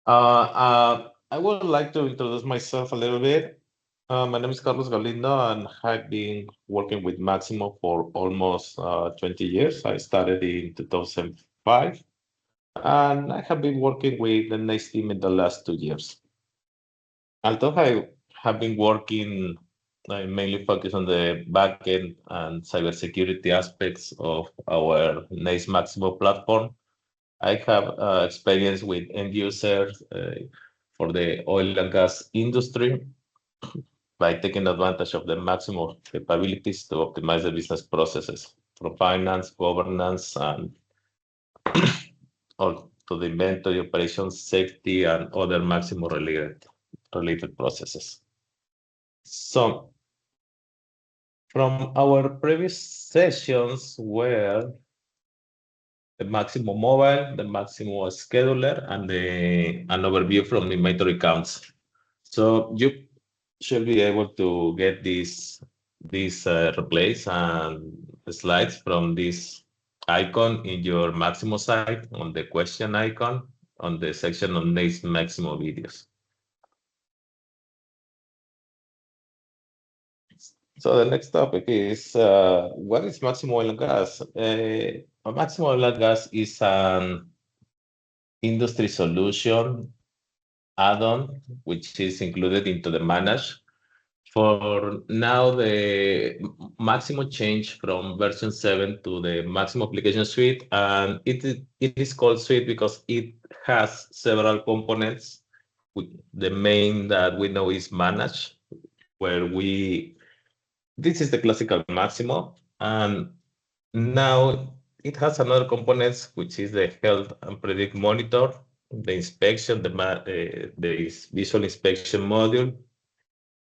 I would like to introduce myself a little bit. My name is Carlos Galindo, and I've been working with Maximo for almost 20 years. I started in 2005, and I have been working with the NAES team in the last 2 years. Although I have been working, I mainly focus on the backend and cybersecurity aspects of our NAES Maximo platform. I have experience with end users for the oil and gas industry by taking advantage of the maximum capabilities to optimize the business processes from finance, governance, and all to the inventory, operations, safety, and other maximum related processes. So from our previous sessions were the Maximo Mobile, the Maximo Scheduler, and an overview from the inventory counts. So you should be able to get these replays and slides from this icon in your Maximo site on the question icon on the section on NAES Maximo videos. So the next topic is what is Maximo Oil and Gas? Maximo Oil and Gas is an industry solution add-on which is included into the manage. For now, the Maximo changed from version 7 to the Maximo application suite, and it is called suite because it has several components. The main that we know is manage, where this is the classical Maximo, and now it has another components, which is the health and predict monitor, the inspection, the visual inspection module,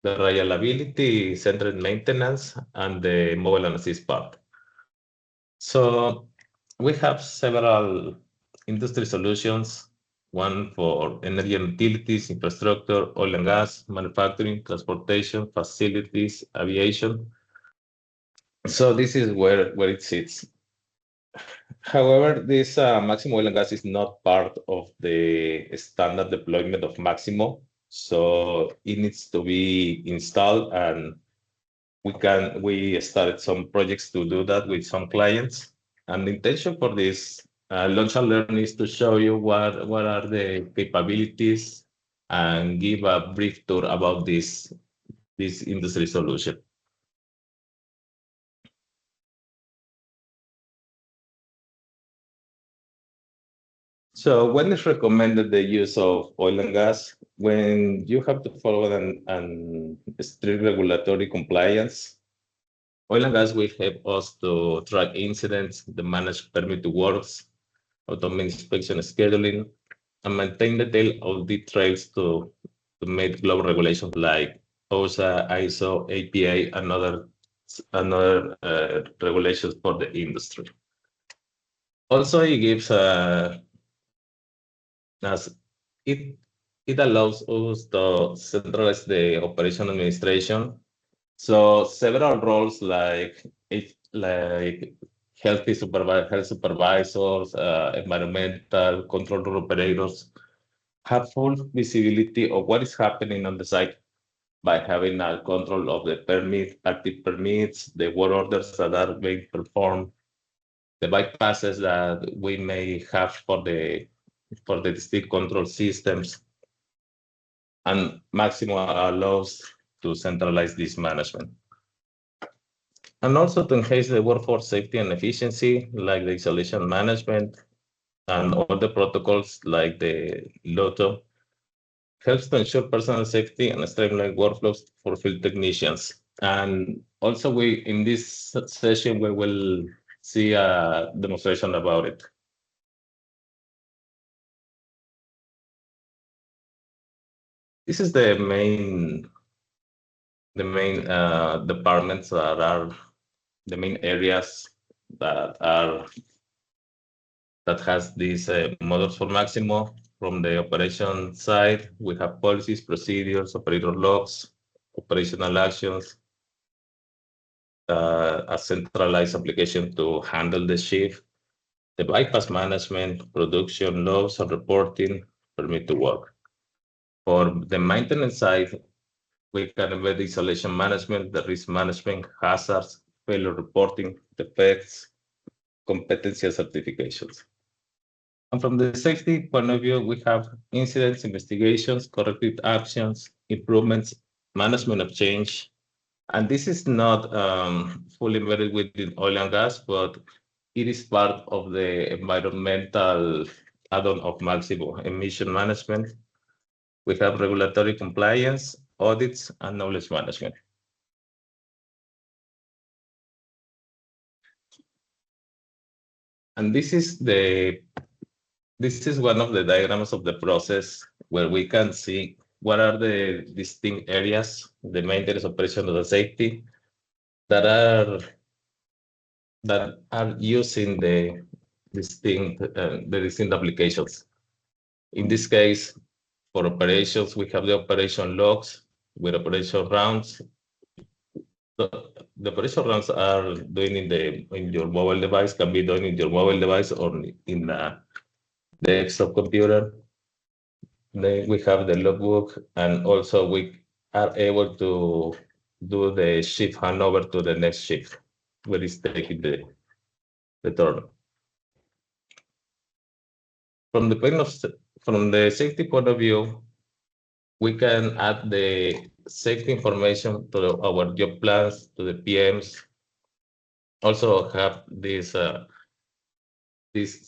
the reliability centered maintenance, and the mobile and assist part. So we have several industry solutions, one for energy and utilities, infrastructure, oil and gas, manufacturing, transportation, facilities, aviation. So this is where it sits. However, this Maximo Oil and Gas is not part of the standard deployment of Maximo. So it needs to be installed, and we started some projects to do that with some clients. And the intention for this launch and learn is to show you what are the capabilities and give a brief tour about this industry solution. So when is recommended the use of oil and gas? When you have to follow an strict regulatory compliance, oil and gas will help us to track incidents, the manage permit works, automate inspection scheduling, and maintain detailed audit trails to meet global regulations like OSHA, ISO, APA, and other regulations for the industry. Also, it gives as it allows us to centralize the operation administration. So several roles like health supervisors, environmental control room operators have full visibility of what is happening on the site by having a control of the active permits, the work orders that are being performed, the bypasses that we may have for the distinct control systems, and Maximo allows to centralize this management. And also to enhance the workforce safety and efficiency, like the isolation management and all the protocols like the LOTO, helps to ensure personal safety and streamline workflows for field technicians. And also in this session, we will see a demonstration about it. This is the main departments that are the main areas that has these models for Maximo. From the operation side, we have policies, procedures, operator logs, operational actions, a centralized application to handle the shift, the bypass management, production logs and reporting, permit to work. For the maintenance side, we can embed isolation management, the risk management, hazards, failure reporting, defects, competency certifications. And from the safety point of view, we have incidents, investigations, corrective actions, improvements, management of change. And this is not fully embedded within oil and gas, but it is part of the environmental add-on of Maximo emission management. We have regulatory compliance, audits, and knowledge management. And this is one of the diagrams of the process where we can see what are the distinct areas, the maintenance, operation, and the safety that are using the distinct applications. In this case, for operations, we have the operation logs with operation rounds. The operation rounds are doing in your mobile device, can be done in your mobile device or in the desktop computer. Then we have the logbook, and also we are able to do the shift handover to the next shift, where it's taking the turn. From the safety point of view, we can add the safety information to our job plans, to the PMs. Also have these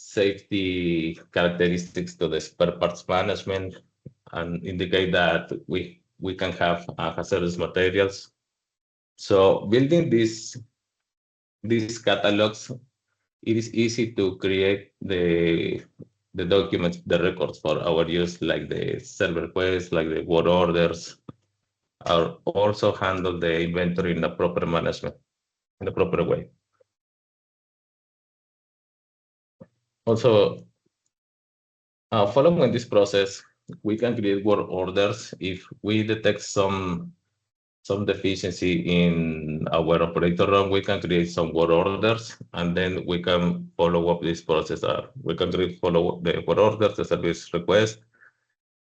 safety characteristics to the spare parts management and indicate that we can have hazardous materials. So building these catalogs, it is easy to create the documents, the records for our use, like the server requests, like the work orders, or also handle the inventory in the proper management, in the proper way. Also, following this process, we can create work orders if we detect some deficiency in our operator run. We can create some work orders, and then we can follow up this process. We can follow the work orders, the service request.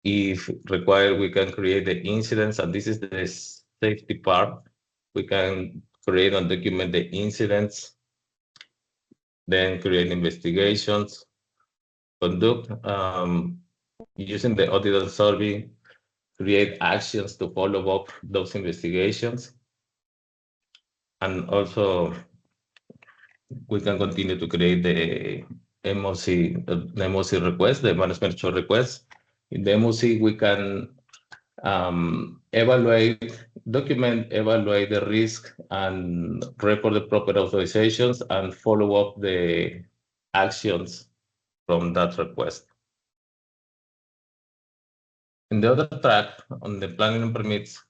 If required, we can create the incidents, and this is the safety part. We can create and document the incidents, then create investigations, conduct using the auditor survey, create actions to follow up those investigations. And also, we can continue to create the MOC request, the management show request. In the MOC, we can document, evaluate the risk, and record the proper authorizations and follow up the actions from that request. In the other track, on the planning and permits,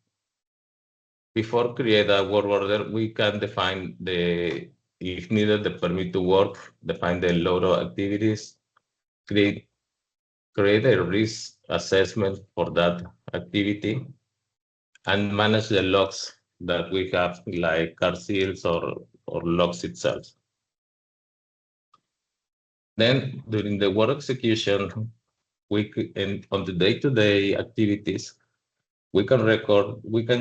before create a work order, we can define if needed, the permit to work, define the LOTO activities, create a risk assessment for that activity, and manage the logs that we have, like car seals or logs itself. Then during the work execution, on the day-to-day activities, we can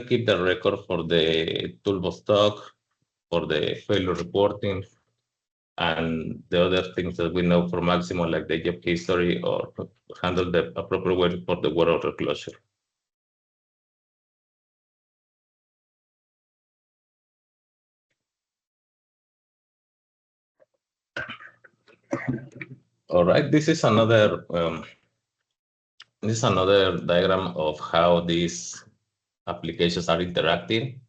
keep the record for the toolbox stock, for the failure reporting, and the other things that we know for Maximo, like the job history, or handle the appropriate way for the work order closure. All right, this is another diagram of how these applications are interacting.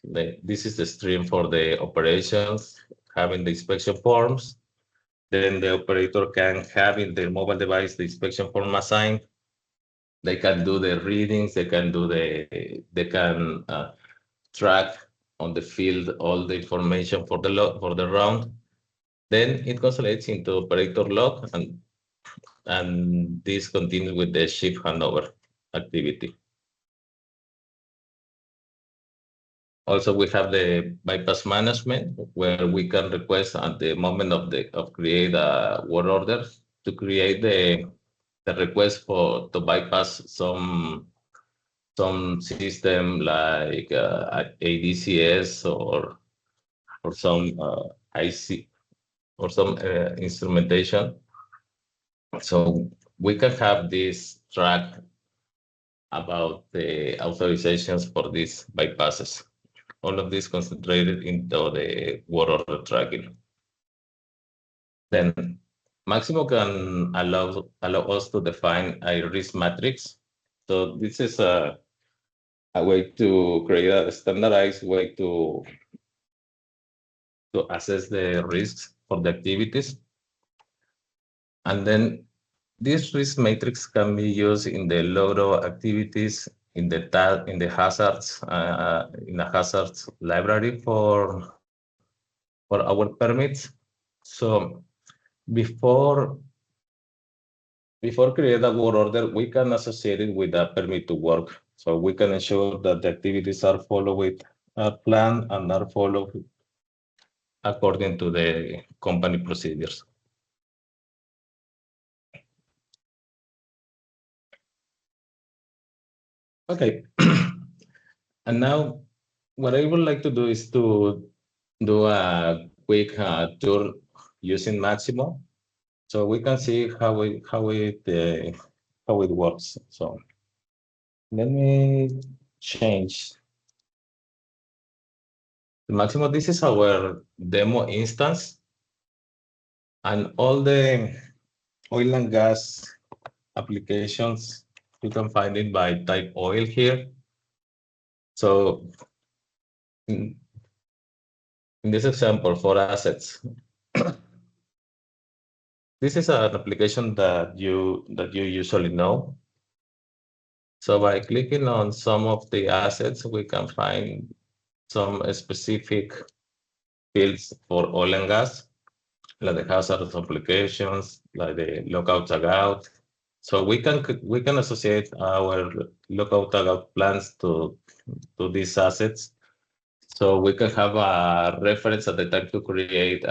This is the stream for the operations, having the inspection forms. Then the operator can have in their mobile device the inspection form assigned. They can do the readings. They can track on the field all the information for the round. Then it consolidates into operator log, and this continues with the shift handover activity. Also, we have the bypass management, where we can request at the moment of create a work order to create the request for to bypass some system like ADCS or some IC or some instrumentation. So we can have this track about the authorizations for these bypasses. All of this concentrated into the word order tracking. Then Maximo can allow us to define a risk matrix. So this is a way to create a standardized way to assess the risks for the activities. And then this risk matrix can be used in the LOTO activities, in the hazards, in the hazards library for our permits. So before before create a work order, we can associate it with a permit to work. So we can ensure that the activities are followed a plan and are followed according to the company procedures. Okay. And now what I would like to do is to do a quick tour using Maximo, so we can see how it works. So let me change the Maximo. This is our demo instance, and all the oil and gas applications you can find it by type oil here. So in, in this example for assets, this is an application that you usually know. So by clicking on some of the assets, we can find some specific fields for oil and gas, like the hazardous applications, like the lockout tagout. So we can associate our lockout tagout plans to these assets. So we can have a reference at the time to create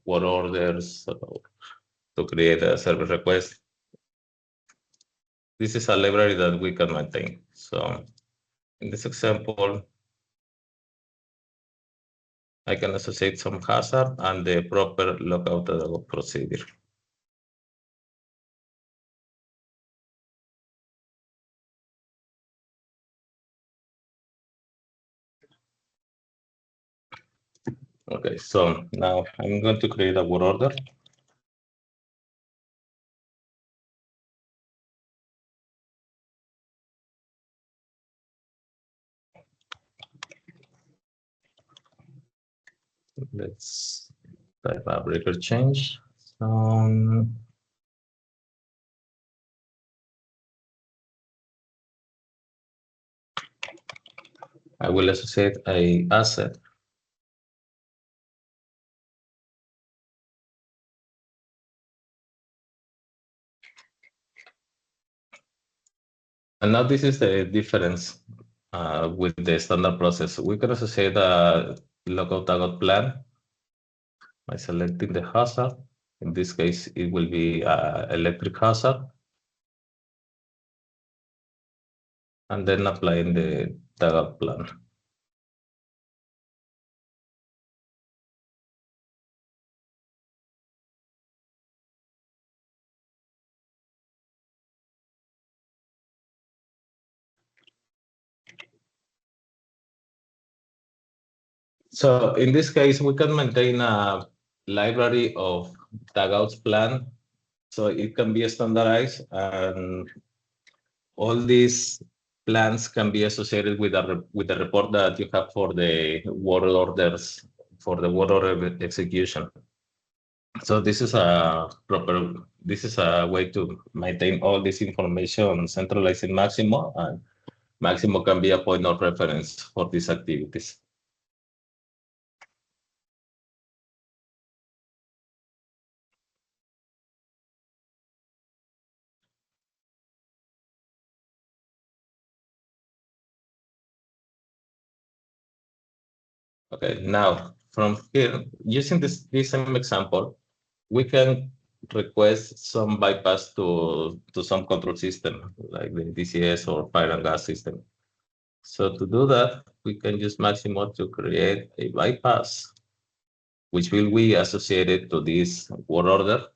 what orders, to create a service request. This is a library that we can maintain. So in this example, I can associate some hazard and the proper lockout procedure. Okay, so now I'm going to create a word order. Let's type a breaker change. I will associate a asset. And now this is the difference with the standard process. We can associate a lockout tagout plan by selecting the hazard. In this case, it will be electric hazard. And then applying the tagout plan. So in this case, we can maintain a library of tagouts plan, so it can be standardized, and all these plans can be associated with the report that you have for the work orders, for the work order execution. So this is a way to maintain all this information centralized in Maximo, and Maximo can be a point of reference for these activities. Okay, now from here, using this same example, we can request some bypass to some control system, like the DCS or fire and gas system. So to do that, we can use Maximo to create a bypass, which will be associated to this word order,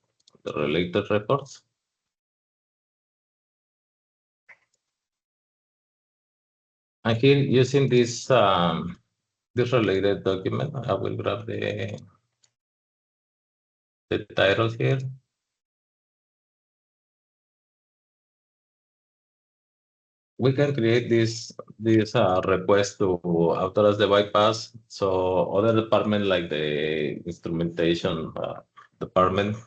the related records. And here, using this related document, I will grab the title here. We can create this request to authorize the bypass. So other department like the instrumentation department,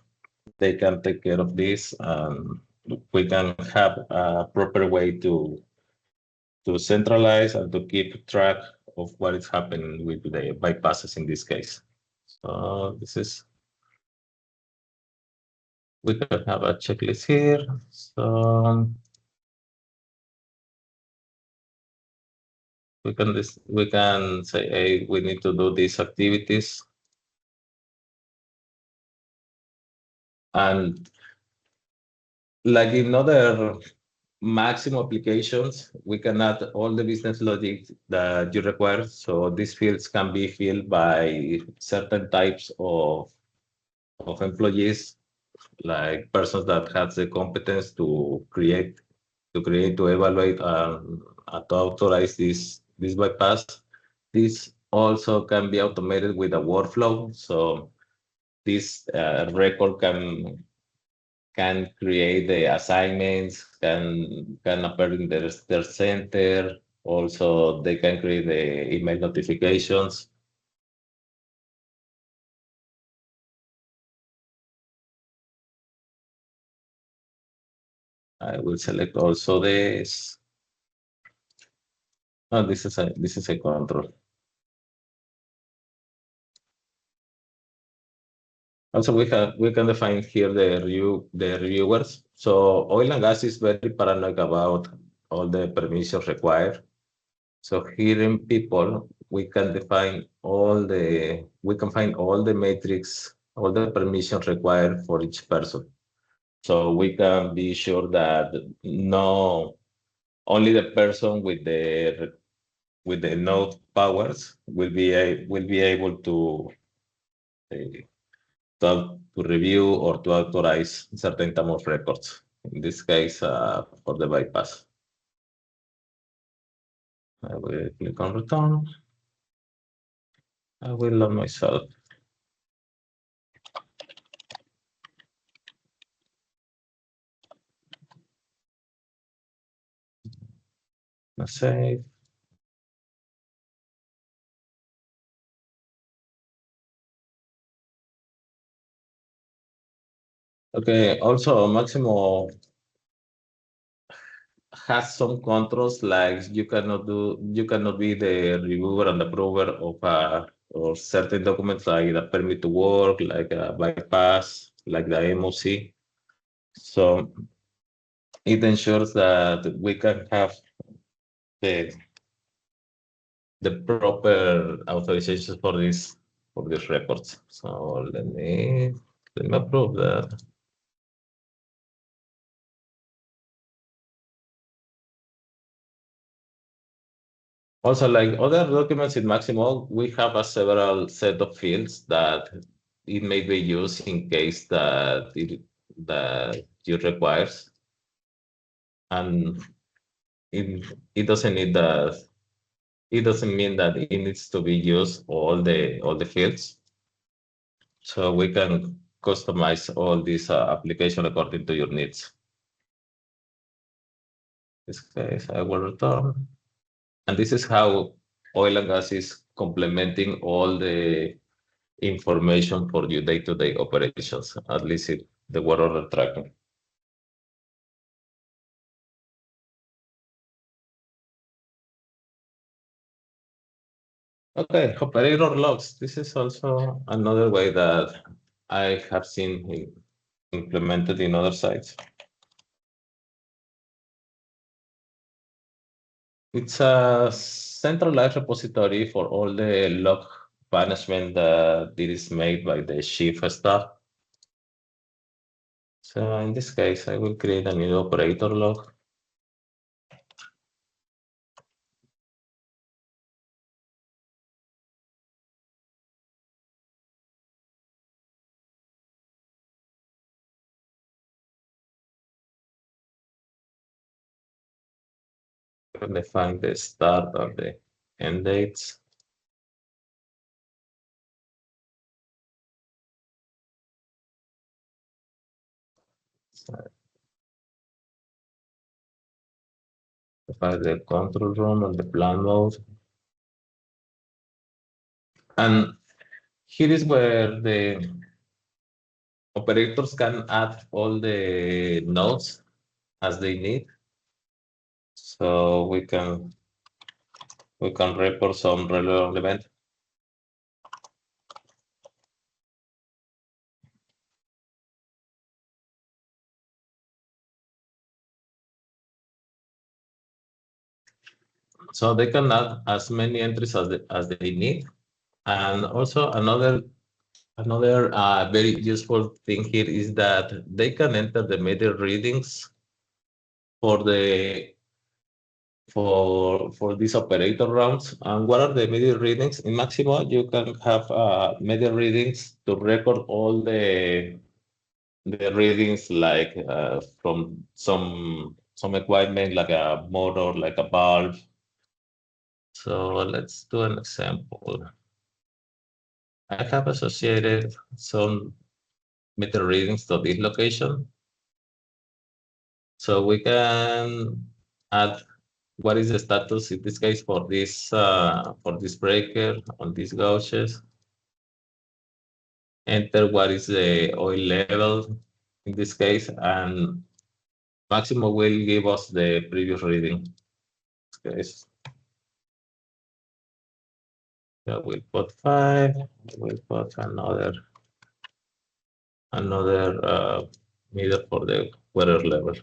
they can take care of this. We can have a proper way to centralize and to keep track of what is happening with the bypasses in this case. So this is, we can have a checklist here. So we can say, hey, we need to do these activities. And like in other Maximo applications, we can add all the business logic that you require. So these fields can be filled by certain types of employees, like persons that have the competence to create, to evaluate, and to authorize this bypass. This also can be automated with a workflow. So this record can create the assignments, can appear in their center. Also, they can create the email notifications. I will select also this. Oh, this is a control. Also, we can define here the reviewers. So oil and gas is very paranoid about all the permissions required. So here in people, we can define we can find all the metrics, all the permissions required for each person. So we can be sure that no, only the person with the node powers will be able uh, to review or to authorize certain type of records. In this case, for the bypass. I will click on return. I will log myself. Let's save. Okay, also Maximo has some controls like you cannot be the reviewer and approver of or certain documents like the permit to work, like a bypass, like the MOC. So it ensures that we can have the proper authorizations for these records. So let me approve that. Also, like other documents in Maximo, we have a several set of fields that it may be used in case that you requires, and it doesn't need that. It doesn't mean that it needs to be used all the fields. So we can customize all these application according to your needs. In this case, I will return. And this is how oil and gas is complementing all the information for your day-to-day operations, at least the work order tracking. Okay, operator logs. This is also another way that I have seen implemented in other sites. It's a centralized repository for all the log management that is made by the chief staff. So in this case, I will create a new operator log. And define the start and the end dates. So define the control room and the plan mode. And here is where the operators can add all the nodes as they need. So we can report some relevant event. So they can add as many entries as they need. And also another very useful thing here is that they can enter the meter readings for these operator rounds. And what are the media readings? In Maximo, you can have media readings to record all the readings, like from some equipment, like a motor, like a valve. So let's do an example. I have associated some meter readings to this location. So we can add what is the status in this case for this breaker on these gauges. Enter what is the oil level in this case, and Maximo will give us the previous reading. Case. So we'll put 5. We'll put another meter for the weather level.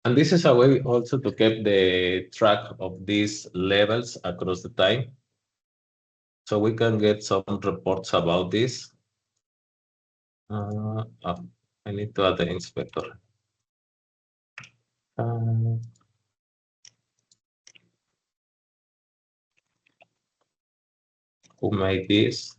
And this is a way also to keep the track of these levels across the time. So we can get some reports about this. Oh, I need to add the inspector. Who made this?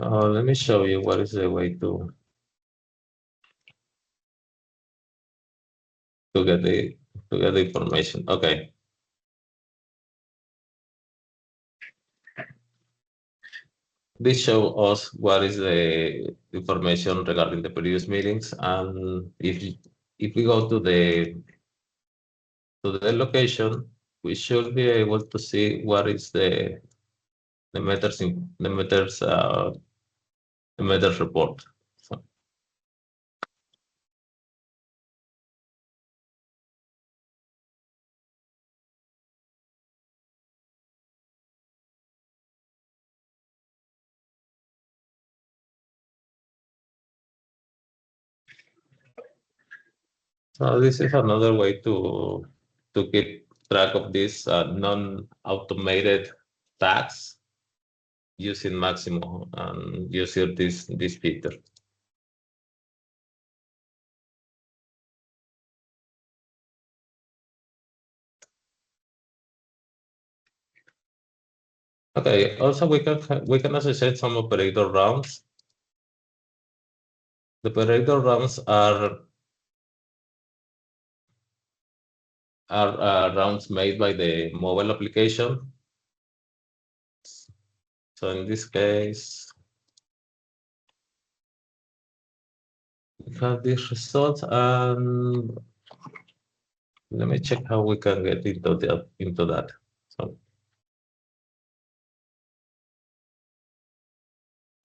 Let me show you what is the way to get the information. Okay. This shows us what is the information regarding the previous meetings, and if we go to the location, we should be able to see what is the meters in the meters report. So this is another way to keep track of these non-automated tasks using Maximo and using this feature. Okay. Also, we can associate some operator rounds. The operator rounds are rounds made by the mobile application. So in this case, we have these results, and let me check how we can get into that. So,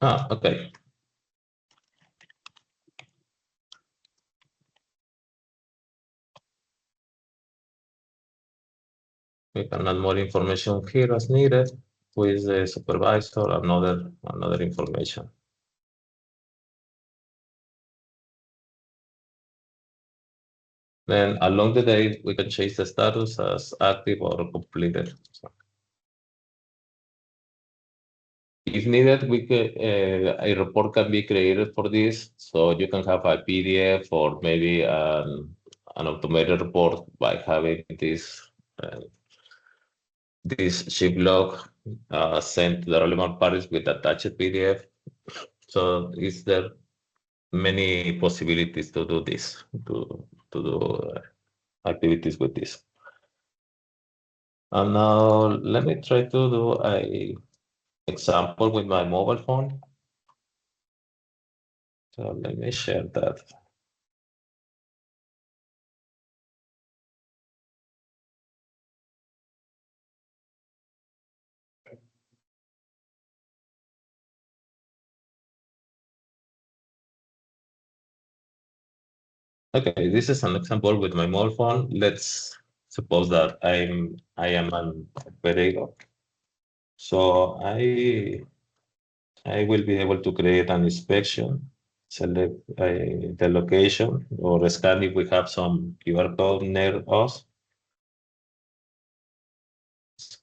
okay. We can add more information here as needed with the supervisor and another information. Then along the day, we can change the status as active or completed. So if needed, a report can be created for this. So you can have a PDF or maybe an automated report by having this ship log sent to the relevant parties with attached PDF. So is there many possibilities to do this, to do activities with this. And now let me try to do a example with my mobile phone. So let me share that. Okay, this is an example with my mobile phone. Let's suppose that I am an operator. So I will be able to create an inspection, select the location or scan if we have some QR code near us.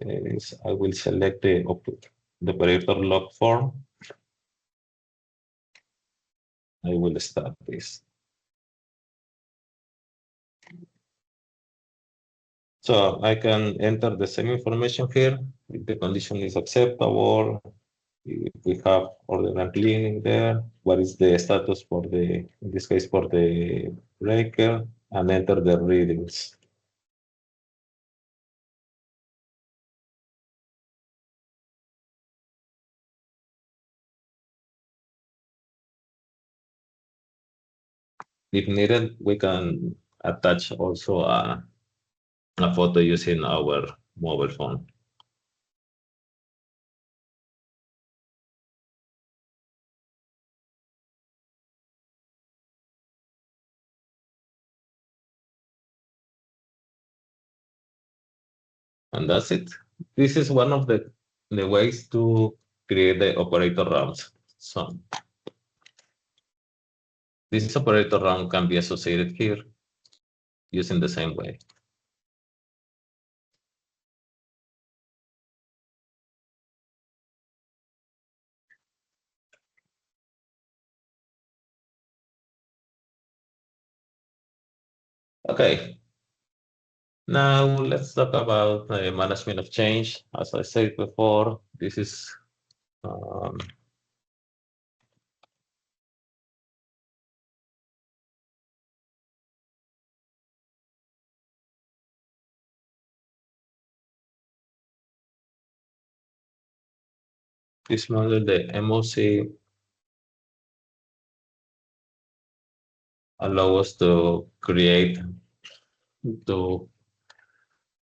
I will select the operator log form. I will start this. So I can enter the same information here. If the condition is acceptable, if we have order and cleaning there, what is the status for in this case, for the breaker, and enter the readings. If needed, we can attach also a photo using our mobile phone. And that's it. This is one of the ways to create the operator rounds. So this operator round can be associated here using the same way. Okay, now let's talk about management of change. As I said before, this is um, this model, the MOC allow us to create, to,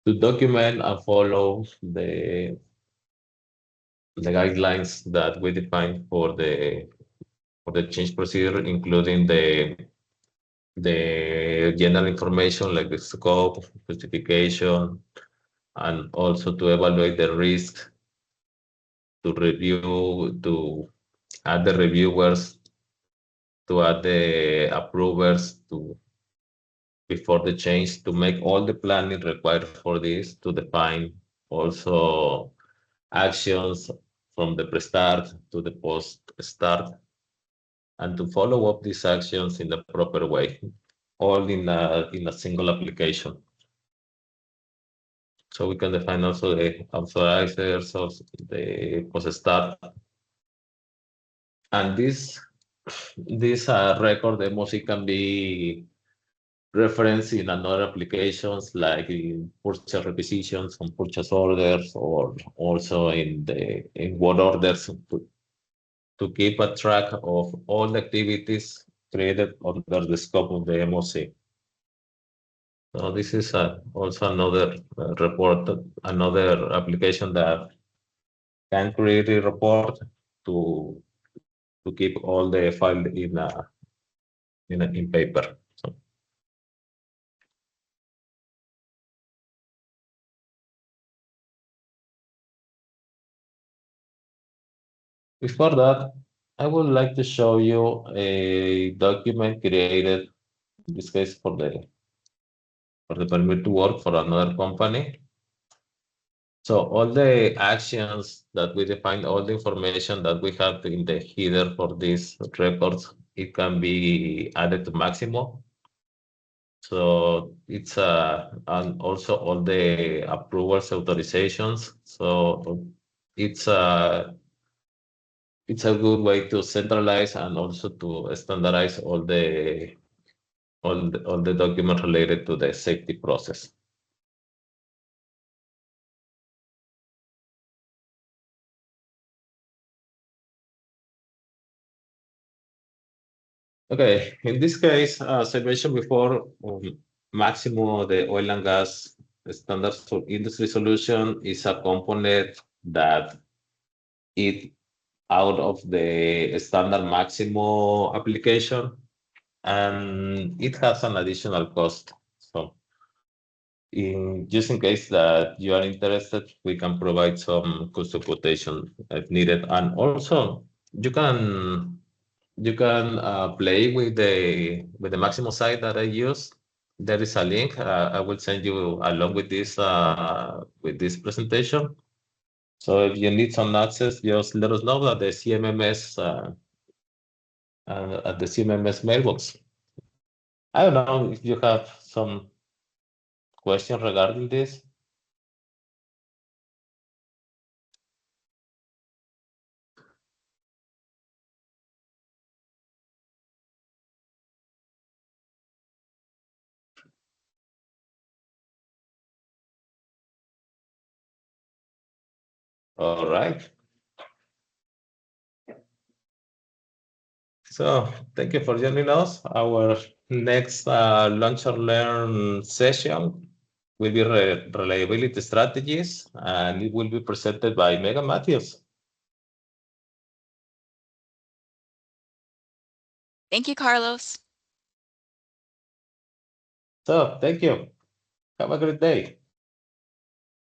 to document and follow the guidelines that we define for the change procedure, including the general information like the scope, justification, and also to evaluate the risk, to review, to add the reviewers, to add the approvers to before the change, to make all the planning required for this, to define also actions from the pre-start to the post-start, and to follow up these actions in the proper way, all in a single application. So we can define also the authorizers of the post-start. And this record MOC can be referenced in another applications like in purchase requisitions and purchase orders, or also in work orders to keep a track of all the activities created under the scope of the MOC. So this is also another report, another application that can create a report to to keep all the file in paper. So before that, I would like to show you a document created in this case the permit to work for another company. So all the actions that we define, all the information that we have in the header for these records, it can be added to Maximo. So it's and also all the approvals, authorizations. So it's a it's a good way to centralize and also to standardize all the documents related to the safety process. Okay, in this case, as I mentioned before, Maximo, the oil and gas standard industry solution, is a component that it out of the standard Maximo application, and it has an additional cost. So, in case that you are interested, we can provide some custom quotation if needed, and also you can play with the Maximo site that I use. There is a link. I will send you along with this presentation. So if you need some access, just let us know at the CMMS at the CMMS mailbox. I don't know if you have some question regarding this. All right. So thank you for joining us. Our next Launch and Learn session will be reliability strategies, and it will be presented by Megan Matthews. Thank you, Carlos. So thank you. Have a great day.